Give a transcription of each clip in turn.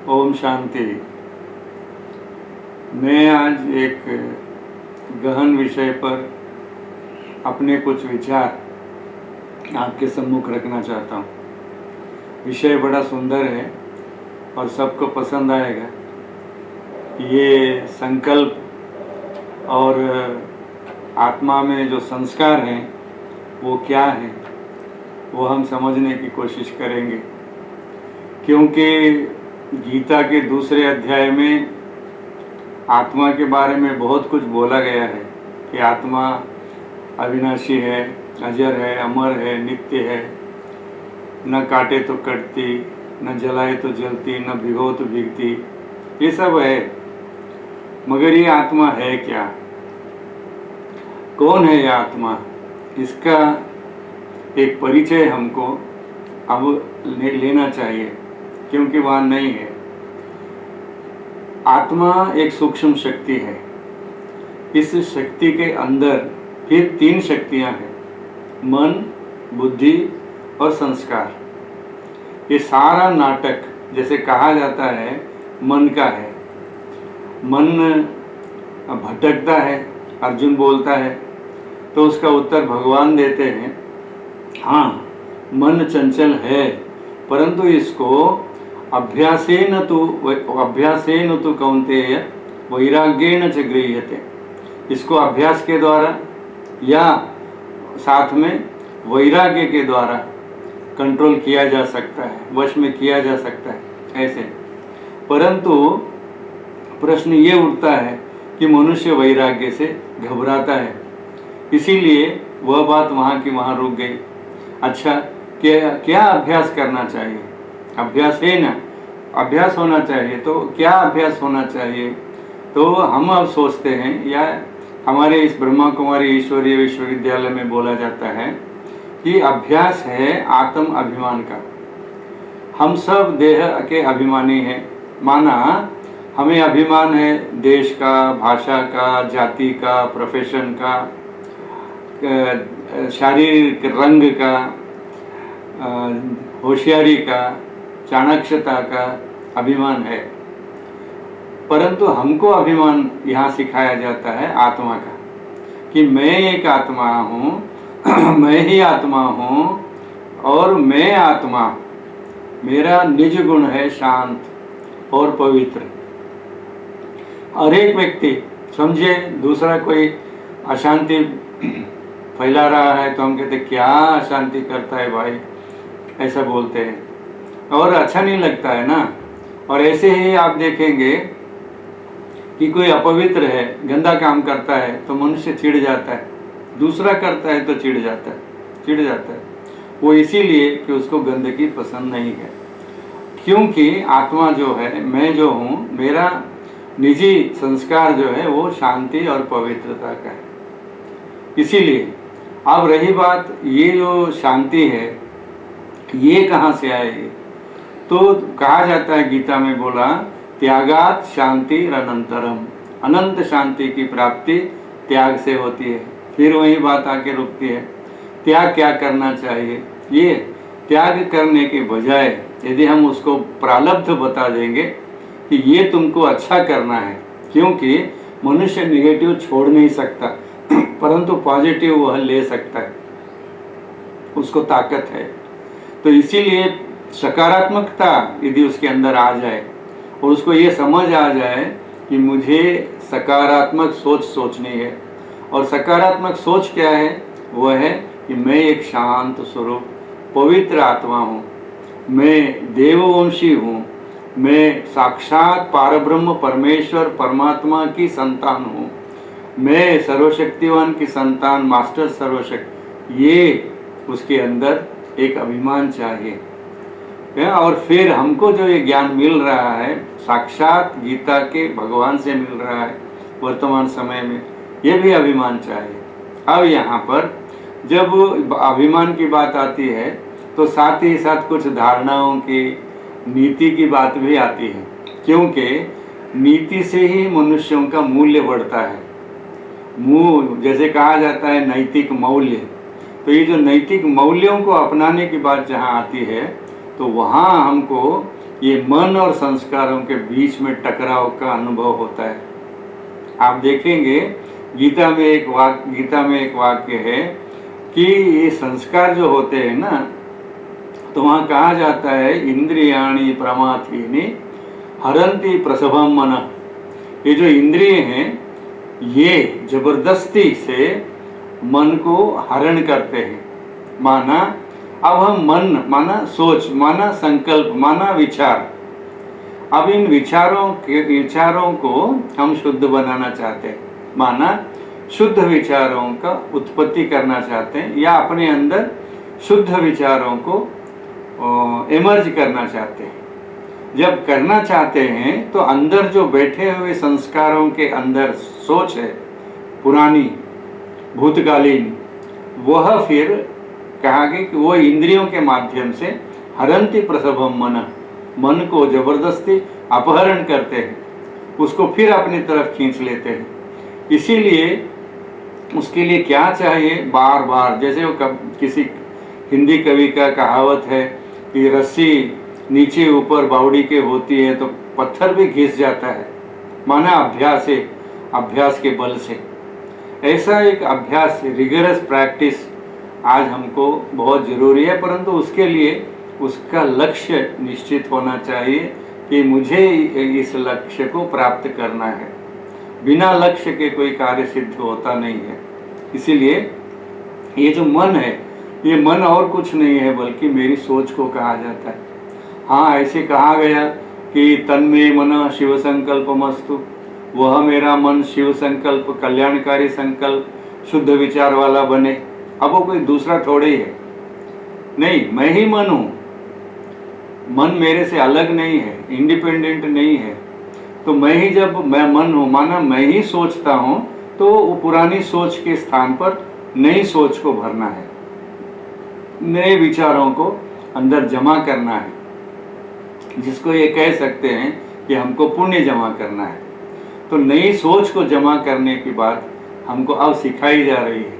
ओम शांति। मैं आज एक गहन विषय पर अपने कुछ विचार आपके सम्मुख रखना चाहता हूँ। विषय बड़ा सुंदर है और सबको पसंद आएगा। ये संकल्प और आत्मा में जो संस्कार हैं वो क्या हैं, वो हम समझने की कोशिश करेंगे, क्योंकि गीता के दूसरे अध्याय में आत्मा के बारे में बहुत कुछ बोला गया है कि आत्मा अविनाशी है, अजर है, अमर है, नित्य है, न काटे तो कटती, न जलाए तो जलती, न भिगो तो भीगती, ये सब है। मगर ये आत्मा है क्या? कौन है यह आत्मा? इसका एक परिचय हमको अब लेना चाहिए, क्योंकि वह नहीं है। आत्मा एक सूक्ष्म शक्ति है। इस शक्ति के अंदर फिर 3 शक्तियां हैं, मन, बुद्धि और संस्कार। ये सारा नाटक जैसे कहा जाता है मन का है। मन भटकता है, अर्जुन बोलता है, तो उसका उत्तर भगवान देते हैं, हाँ मन चंचल है, परंतु इसको अभ्यासेन तु कौन्तेय वैराग्येण च गृह्यते। इसको अभ्यास के द्वारा या साथ में वैराग्य के द्वारा कंट्रोल किया जा सकता है, वश में किया जा सकता है ऐसे। परंतु प्रश्न ये उठता है कि मनुष्य वैराग्य से घबराता है, इसीलिए वह बात वहाँ की वहाँ रुक गई। अच्छा, क्या अभ्यास करना चाहिए? अभ्यास है ना, अभ्यास होना चाहिए। तो क्या अभ्यास होना चाहिए? तो हम अब सोचते हैं, या हमारे इस ब्रह्मा कुमारी ईश्वरीय विश्वविद्यालय में बोला जाता है कि अभ्यास है आत्म अभिमान का। हम सब देह के अभिमानी हैं। माना हमें अभिमान है देश का, भाषा का, जाति का, प्रोफेशन का, शारीरिक रंग का, होशियारी का, चाणक्यता का अभिमान है। परंतु हमको अभिमान यहाँ सिखाया जाता है आत्मा का, कि मैं एक आत्मा हूँ, मैं ही आत्मा हूँ, और मैं आत्मा, मेरा निज गुण है शांत और पवित्र। और एक व्यक्ति समझे दूसरा कोई अशांति फैला रहा है तो हम कहते क्या अशांति करता है भाई, ऐसा बोलते हैं, और अच्छा नहीं लगता है ना। और ऐसे ही आप देखेंगे कि कोई अपवित्र है, गंदा काम करता है तो मनुष्य चिढ़ जाता है, दूसरा करता है तो चिढ़ जाता है। वो इसीलिए कि उसको गंदगी पसंद नहीं है, क्योंकि आत्मा जो है, मैं जो हूँ, मेरा निजी संस्कार जो है वो शांति और पवित्रता का है। इसीलिए अब रही बात, ये जो शांति है ये कहाँ से आएगी? तो कहा जाता है, गीता में बोला, त्यागात शांति अनंतरम, अनंत शांति की प्राप्ति त्याग से होती है। फिर वही बात आके रुकती है, त्याग क्या करना चाहिए? ये त्याग करने के बजाय यदि हम उसको प्रारब्ध बता देंगे कि ये तुमको अच्छा करना है, क्योंकि मनुष्य निगेटिव छोड़ नहीं सकता, परंतु पॉजिटिव वह ले सकता है, उसको ताकत है। तो इसीलिए सकारात्मकता यदि उसके अंदर आ जाए और उसको ये समझ आ जाए कि मुझे सकारात्मक सोच सोचनी है, और सकारात्मक सोच क्या है? वह है कि मैं एक शांत स्वरूप पवित्र आत्मा हूँ, मैं देववंशी हूँ, मैं साक्षात पारब्रह्म परमेश्वर परमात्मा की संतान हूँ, मैं सर्वशक्तिवान की संतान, मास्टर सर्वशक्ति। ये उसके अंदर एक अभिमान चाहिए। और फिर हमको जो ये ज्ञान मिल रहा है साक्षात गीता के भगवान से मिल रहा है वर्तमान समय में, ये भी अभिमान चाहिए। अब यहाँ पर जब अभिमान की बात आती है तो साथ ही साथ कुछ धारणाओं की, नीति की बात भी आती है, क्योंकि नीति से ही मनुष्यों का मूल्य बढ़ता है। जैसे कहा जाता है नैतिक मौल्य, तो ये जो नैतिक मूल्यों को अपनाने की बात जहाँ आती है तो वहाँ हमको ये मन और संस्कारों के बीच में टकराव का अनुभव होता है। आप देखेंगे गीता में एक वाक्य है कि ये संस्कार जो होते हैं ना, तो वहाँ कहा जाता है इंद्रियाणि प्रमाथीनि हरन्ति प्रसभम मन। ये जो इंद्रिय हैं ये जबरदस्ती से मन को हरण करते हैं। माना अब हम मन माना सोच, माना संकल्प, माना विचार, अब इन विचारों को हम शुद्ध बनाना चाहते हैं। माना शुद्ध विचारों का उत्पत्ति करना चाहते हैं या अपने अंदर शुद्ध विचारों को इमर्ज करना चाहते हैं। जब करना चाहते हैं तो अंदर जो बैठे हुए संस्कारों के अंदर सोच है पुरानी भूतकालीन, वह फिर कहा गया कि वो इंद्रियों के माध्यम से हरन्ति प्रसभम मन को जबरदस्ती अपहरण करते हैं, उसको फिर अपनी तरफ खींच लेते हैं। इसीलिए उसके लिए क्या चाहिए, बार बार, जैसे वो किसी हिंदी कवि का कहावत है कि रस्सी नीचे ऊपर बावड़ी के होती है तो पत्थर भी घिस जाता है। माना अभ्यास के बल से। ऐसा एक अभ्यास, रिगरस प्रैक्टिस आज हमको बहुत ज़रूरी है, परंतु उसके लिए उसका लक्ष्य निश्चित होना चाहिए कि मुझे इस लक्ष्य को प्राप्त करना है। बिना लक्ष्य के कोई कार्य सिद्ध होता नहीं है। इसीलिए ये जो मन है, ये मन और कुछ नहीं है बल्कि मेरी सोच को कहा जाता है। हाँ, ऐसे कहा गया कि तन्मे मन शिव संकल्पमस्तु, वह मेरा मन शिव संकल्प, कल्याणकारी संकल्प, शुद्ध विचार वाला बने। अब वो कोई दूसरा थोड़े ही है, नहीं, मैं ही मन हूँ। मन मेरे से अलग नहीं है, इंडिपेंडेंट नहीं है। तो मैं ही, जब मैं मन हूँ, माना मैं ही सोचता हूँ, तो वो पुरानी सोच के स्थान पर नई सोच को भरना है, नए विचारों को अंदर जमा करना है, जिसको ये कह सकते हैं कि हमको पुण्य जमा करना है। तो नई सोच को जमा करने की बात हमको अब सिखाई जा रही है,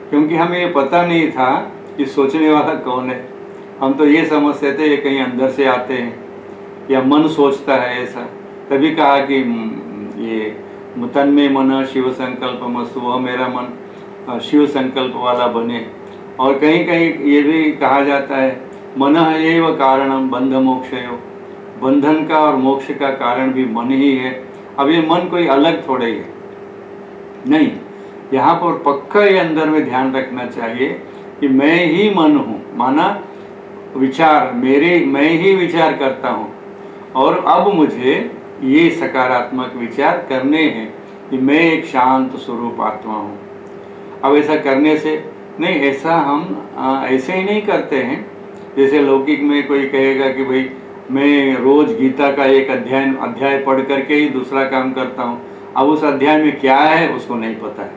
क्योंकि हमें ये पता नहीं था कि सोचने वाला कौन है। हम तो ये समझते थे ये कहीं अंदर से आते हैं या मन सोचता है ऐसा। तभी कहा कि ये तन्मे मन शिव संकल्पमस्तु, वह मेरा मन शिव संकल्प वाला बने। और कहीं कहीं ये भी कहा जाता है मनः एव कारणम बंध मोक्षयो, बंधन का और मोक्ष का कारण भी मन ही है। अब ये मन कोई अलग थोड़े ही है, नहीं। यहाँ पर पक्का ये अंदर में ध्यान रखना चाहिए कि मैं ही मन हूँ, माना विचार मैं ही विचार करता हूँ, और अब मुझे ये सकारात्मक विचार करने हैं कि मैं एक शांत स्वरूप आत्मा हूँ। अब ऐसा करने से नहीं, ऐसा हम ऐसे ही नहीं करते हैं जैसे लौकिक में कोई कहेगा कि भाई मैं रोज गीता का एक अध्याय पढ़ करके ही दूसरा काम करता हूँ। अब उस अध्याय में क्या है उसको नहीं पता है,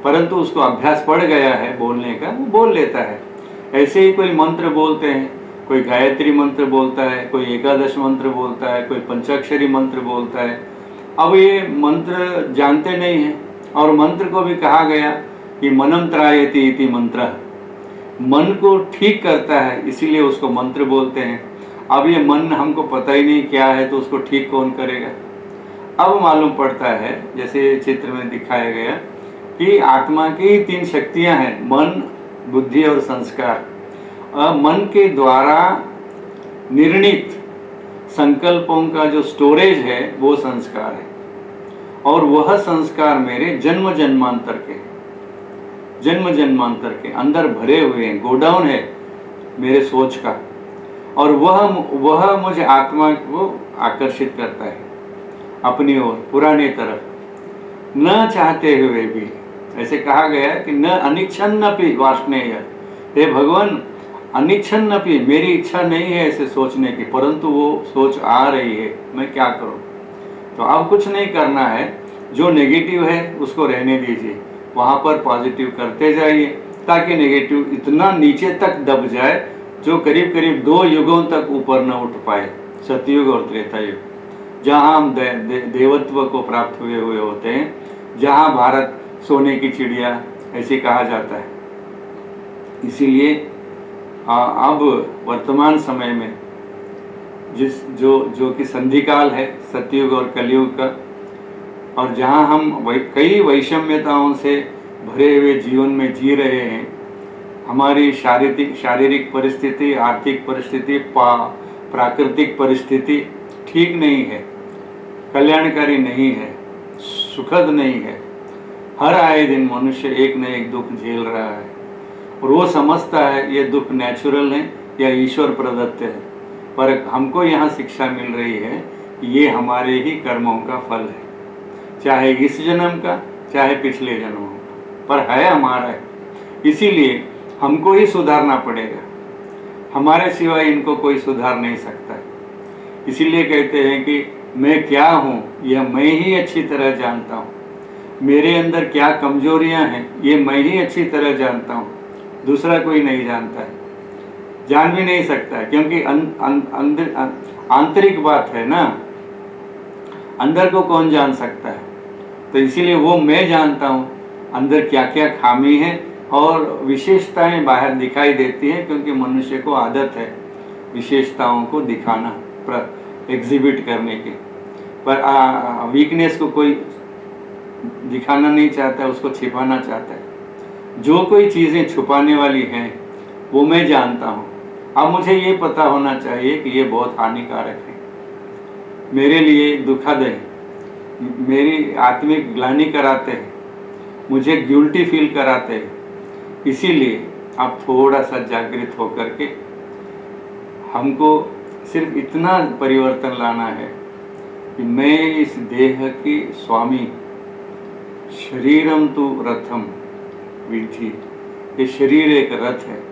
परंतु उसको अभ्यास पड़ गया है बोलने का, वो बोल लेता है। ऐसे ही कोई मंत्र बोलते हैं, कोई गायत्री मंत्र बोलता है, कोई एकादश मंत्र बोलता है, कोई पंचाक्षरी मंत्र बोलता है। अब ये मंत्र जानते नहीं हैं, और मंत्र को भी कहा गया कि मनम त्रायति इति मंत्र, मन को ठीक करता है, इसीलिए उसको मंत्र बोलते हैं। अब ये मन हमको पता ही नहीं क्या है, तो उसको ठीक कौन करेगा। अब मालूम पड़ता है, जैसे चित्र में दिखाया गया कि आत्मा की 3 शक्तियां हैं, मन, बुद्धि और संस्कार। मन के द्वारा निर्णित संकल्पों का जो स्टोरेज है वो संस्कार है, और वह संस्कार मेरे जन्म जन्मांतर के अंदर भरे हुए हैं, गोडाउन है मेरे सोच का, और वह मुझे आत्मा को आकर्षित करता है अपनी ओर, पुराने तरफ, न चाहते हुए भी। ऐसे कहा गया कि न अनिच्छन्नपि वाष्णेय, हे भगवान, अनिच्छन्नपि, मेरी इच्छा नहीं है ऐसे सोचने की, परंतु वो सोच आ रही है, मैं क्या करूं। तो अब कुछ नहीं करना है, जो नेगेटिव है उसको रहने दीजिए, वहां पर पॉजिटिव करते जाइए, ताकि नेगेटिव इतना नीचे तक दब जाए जो करीब करीब 2 युगों तक ऊपर न उठ पाए, सतयुग और त्रेता युग, जहाँ हम देवत्व को प्राप्त हुए होते हैं, जहाँ भारत सोने की चिड़िया ऐसे कहा जाता है। इसीलिए अब वर्तमान समय में जो कि संधिकाल है सतयुग और कलयुग का, और जहाँ हम कई वैषम्यताओं से भरे हुए जीवन में जी रहे हैं। हमारी शारीरिक परिस्थिति, आर्थिक परिस्थिति, प्राकृतिक परिस्थिति ठीक नहीं है, कल्याणकारी नहीं है, सुखद नहीं है। हर आए दिन मनुष्य एक न एक दुख झेल रहा है और वो समझता है ये दुख नेचुरल है या ईश्वर प्रदत्त है, पर हमको यहाँ शिक्षा मिल रही है कि ये हमारे ही कर्मों का फल है, चाहे इस जन्म का चाहे पिछले जन्मों का, पर है हमारा है। इसीलिए हमको ही सुधारना पड़ेगा, हमारे सिवाय इनको कोई सुधार नहीं सकता है। इसीलिए कहते हैं कि मैं क्या हूँ यह मैं ही अच्छी तरह जानता हूँ, मेरे अंदर क्या कमजोरियाँ हैं ये मैं ही अच्छी तरह जानता हूँ, दूसरा कोई नहीं जानता है, जान भी नहीं सकता है, क्योंकि आंतरिक बात है ना, अंदर को कौन जान सकता है। तो इसीलिए वो मैं जानता हूँ अंदर क्या क्या खामी है, और विशेषताएं बाहर दिखाई देती हैं, क्योंकि मनुष्य को आदत है विशेषताओं को दिखाना, एग्जिबिट करने की, पर वीकनेस को कोई दिखाना नहीं चाहता, उसको छिपाना चाहता है। जो कोई चीज़ें छुपाने वाली हैं वो मैं जानता हूँ। अब मुझे ये पता होना चाहिए कि ये बहुत हानिकारक है, मेरे लिए दुखद है, मेरी आत्मिक ग्लानि कराते हैं, मुझे गिल्टी फील कराते हैं। इसीलिए आप थोड़ा सा जागृत होकर के हमको सिर्फ इतना परिवर्तन लाना है कि मैं इस देह की स्वामी, शरीरम तु रथम विद्धि, ये शरीर एक रथ है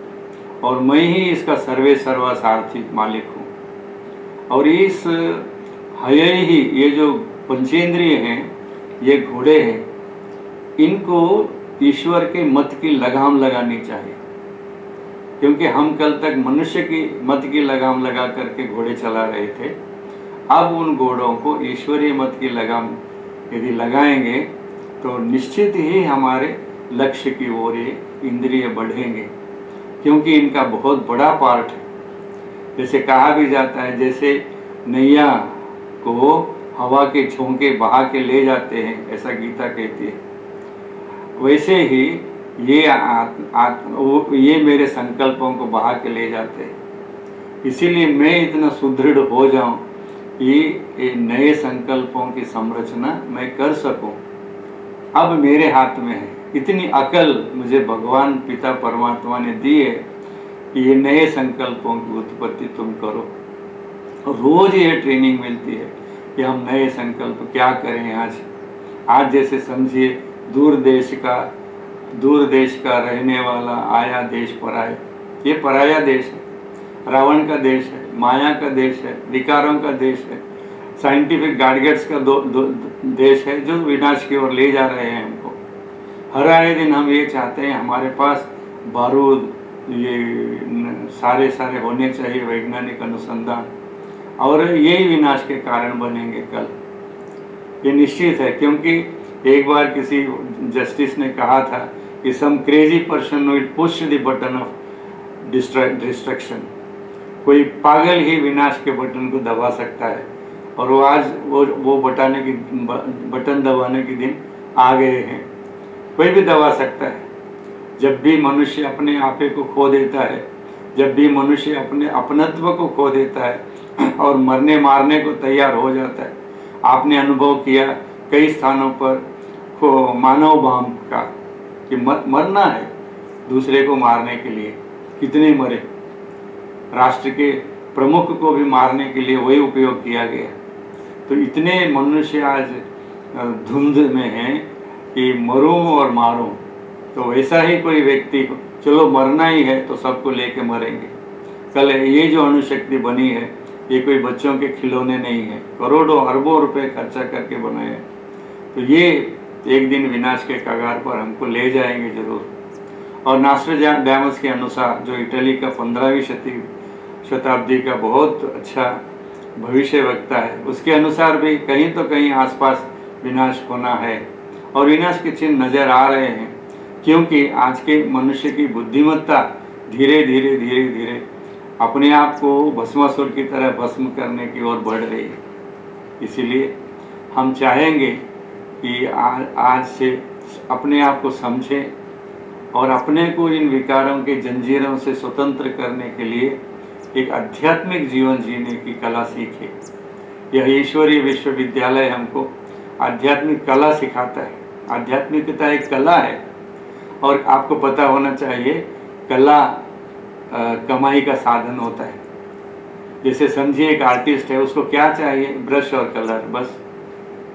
और मैं ही इसका सर्वे सर्वा सारथी मालिक हूँ। और इस हय ही, ये जो पंचेंद्रिय हैं, ये घोड़े हैं, इनको ईश्वर के मत की लगाम लगानी चाहिए, क्योंकि हम कल तक मनुष्य की मत की लगाम लगा करके घोड़े चला रहे थे। अब उन घोड़ों को ईश्वरीय मत की लगाम यदि लगाएंगे तो निश्चित ही हमारे लक्ष्य की ओर ये इंद्रिय बढ़ेंगे, क्योंकि इनका बहुत बड़ा पार्ट है। जैसे कहा भी जाता है, जैसे नैया को हवा के झोंके बहा के ले जाते हैं, ऐसा गीता कहती है, वैसे ही ये मेरे संकल्पों को बहा के ले जाते हैं। इसीलिए मैं इतना सुदृढ़ हो जाऊं कि नए संकल्पों की संरचना मैं कर सकूं। अब मेरे हाथ में है, इतनी अकल मुझे भगवान पिता परमात्मा ने दी है कि ये नए संकल्पों की उत्पत्ति तुम करो। रोज ये ट्रेनिंग मिलती है कि हम नए संकल्प क्या करें। आज जैसे समझिए दूर देश का रहने वाला आया देश पराया, ये पराया देश है, रावण का देश है, माया का देश है, विकारों का देश है, साइंटिफिक गाडगेट्स का देश है, जो विनाश की ओर ले जा रहे हैं हमको। हर आए दिन हम ये चाहते हैं हमारे पास बारूद ये सारे होने चाहिए, वैज्ञानिक अनुसंधान, और यही विनाश के कारण बनेंगे कल, ये निश्चित है। क्योंकि एक बार किसी जस्टिस ने कहा था कि some crazy person will push the button of destruction, कोई पागल ही विनाश के बटन को दबा सकता है, और वो आज वो बटन दबाने के दिन आ गए हैं। कोई भी दबा सकता है। जब भी मनुष्य अपने आपे को खो देता है, जब भी मनुष्य अपने अपनत्व को खो देता है और मरने मारने को तैयार हो जाता है, आपने अनुभव किया कई स्थानों पर मानव बाम का कि मरना है दूसरे को मारने के लिए, कितने मरे। राष्ट्र के प्रमुख को भी मारने के लिए वही उपयोग किया गया। तो इतने मनुष्य आज धुंध में हैं कि मरूं और मारूं। तो वैसा ही कोई व्यक्ति, चलो मरना ही है तो सबको लेके मरेंगे। कल ये जो अणुशक्ति बनी है, ये कोई बच्चों के खिलौने नहीं है, करोड़ों अरबों रुपए खर्चा करके बनाए हैं। तो ये एक दिन विनाश के कगार पर हमको ले जाएंगे जरूर। और नॉस्ट्रेडामस के अनुसार, जो इटली का 15वीं शताब्दी का बहुत अच्छा भविष्य वक्ता है, उसके अनुसार भी कहीं तो कहीं आसपास विनाश होना है, और विनाश के चिन्ह नजर आ रहे हैं। क्योंकि आज के मनुष्य की बुद्धिमत्ता धीरे धीरे अपने आप को भस्मासुर की तरह भस्म करने की ओर बढ़ रही है। इसीलिए हम चाहेंगे कि आज से अपने आप को समझें और अपने को इन विकारों के जंजीरों से स्वतंत्र करने के लिए एक आध्यात्मिक जीवन जीने की कला सीखें। यह ईश्वरीय विश्वविद्यालय हमको आध्यात्मिक कला सिखाता है। आध्यात्मिकता एक कला है और आपको पता होना चाहिए कला कमाई का साधन होता है। जैसे समझिए एक आर्टिस्ट है, उसको क्या चाहिए? ब्रश और कलर, बस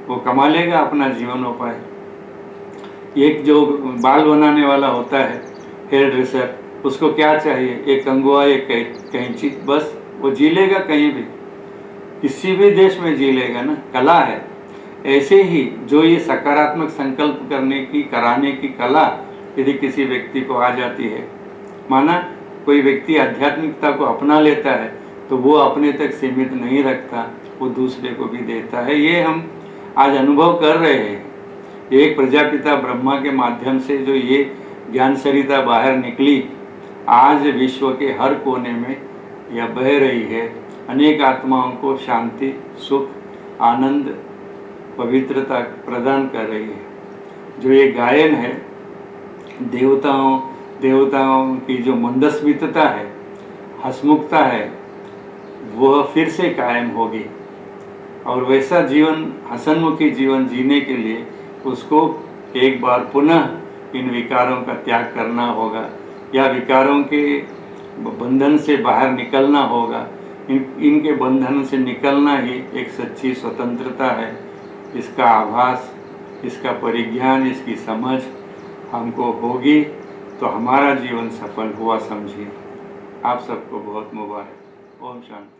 वो कमा लेगा अपना जीवनोपाय। एक जो बाल बनाने वाला होता है, हेयर ड्रेसर, उसको क्या चाहिए? एक कंगुआ, एक कैंची, बस वो जी लेगा कहीं भी, किसी भी देश में जी लेगा ना, कला है। ऐसे ही जो ये सकारात्मक संकल्प करने की, कराने की कला यदि किसी व्यक्ति को आ जाती है, माना कोई व्यक्ति आध्यात्मिकता को अपना लेता है, तो वो अपने तक सीमित नहीं रखता, वो दूसरे को भी देता है। ये हम आज अनुभव कर रहे हैं। एक प्रजापिता ब्रह्मा के माध्यम से जो ये ज्ञान सरिता बाहर निकली, आज विश्व के हर कोने में यह बह रही है। अनेक आत्माओं को शांति, सुख, आनंद, पवित्रता प्रदान कर रही है। जो ये गायन है, देवताओं की जो मंदस्मितता है, हंसमुखता है, वह फिर से कायम होगी। और वैसा जीवन, हसनमुखी जीवन जीने के लिए उसको एक बार पुनः इन विकारों का त्याग करना होगा, या विकारों के बंधन से बाहर निकलना होगा। इनके बंधन से निकलना ही एक सच्ची स्वतंत्रता है। इसका आभास, इसका परिज्ञान, इसकी समझ हमको होगी तो हमारा जीवन सफल हुआ समझिए। आप सबको बहुत मुबारक। ओम शांति।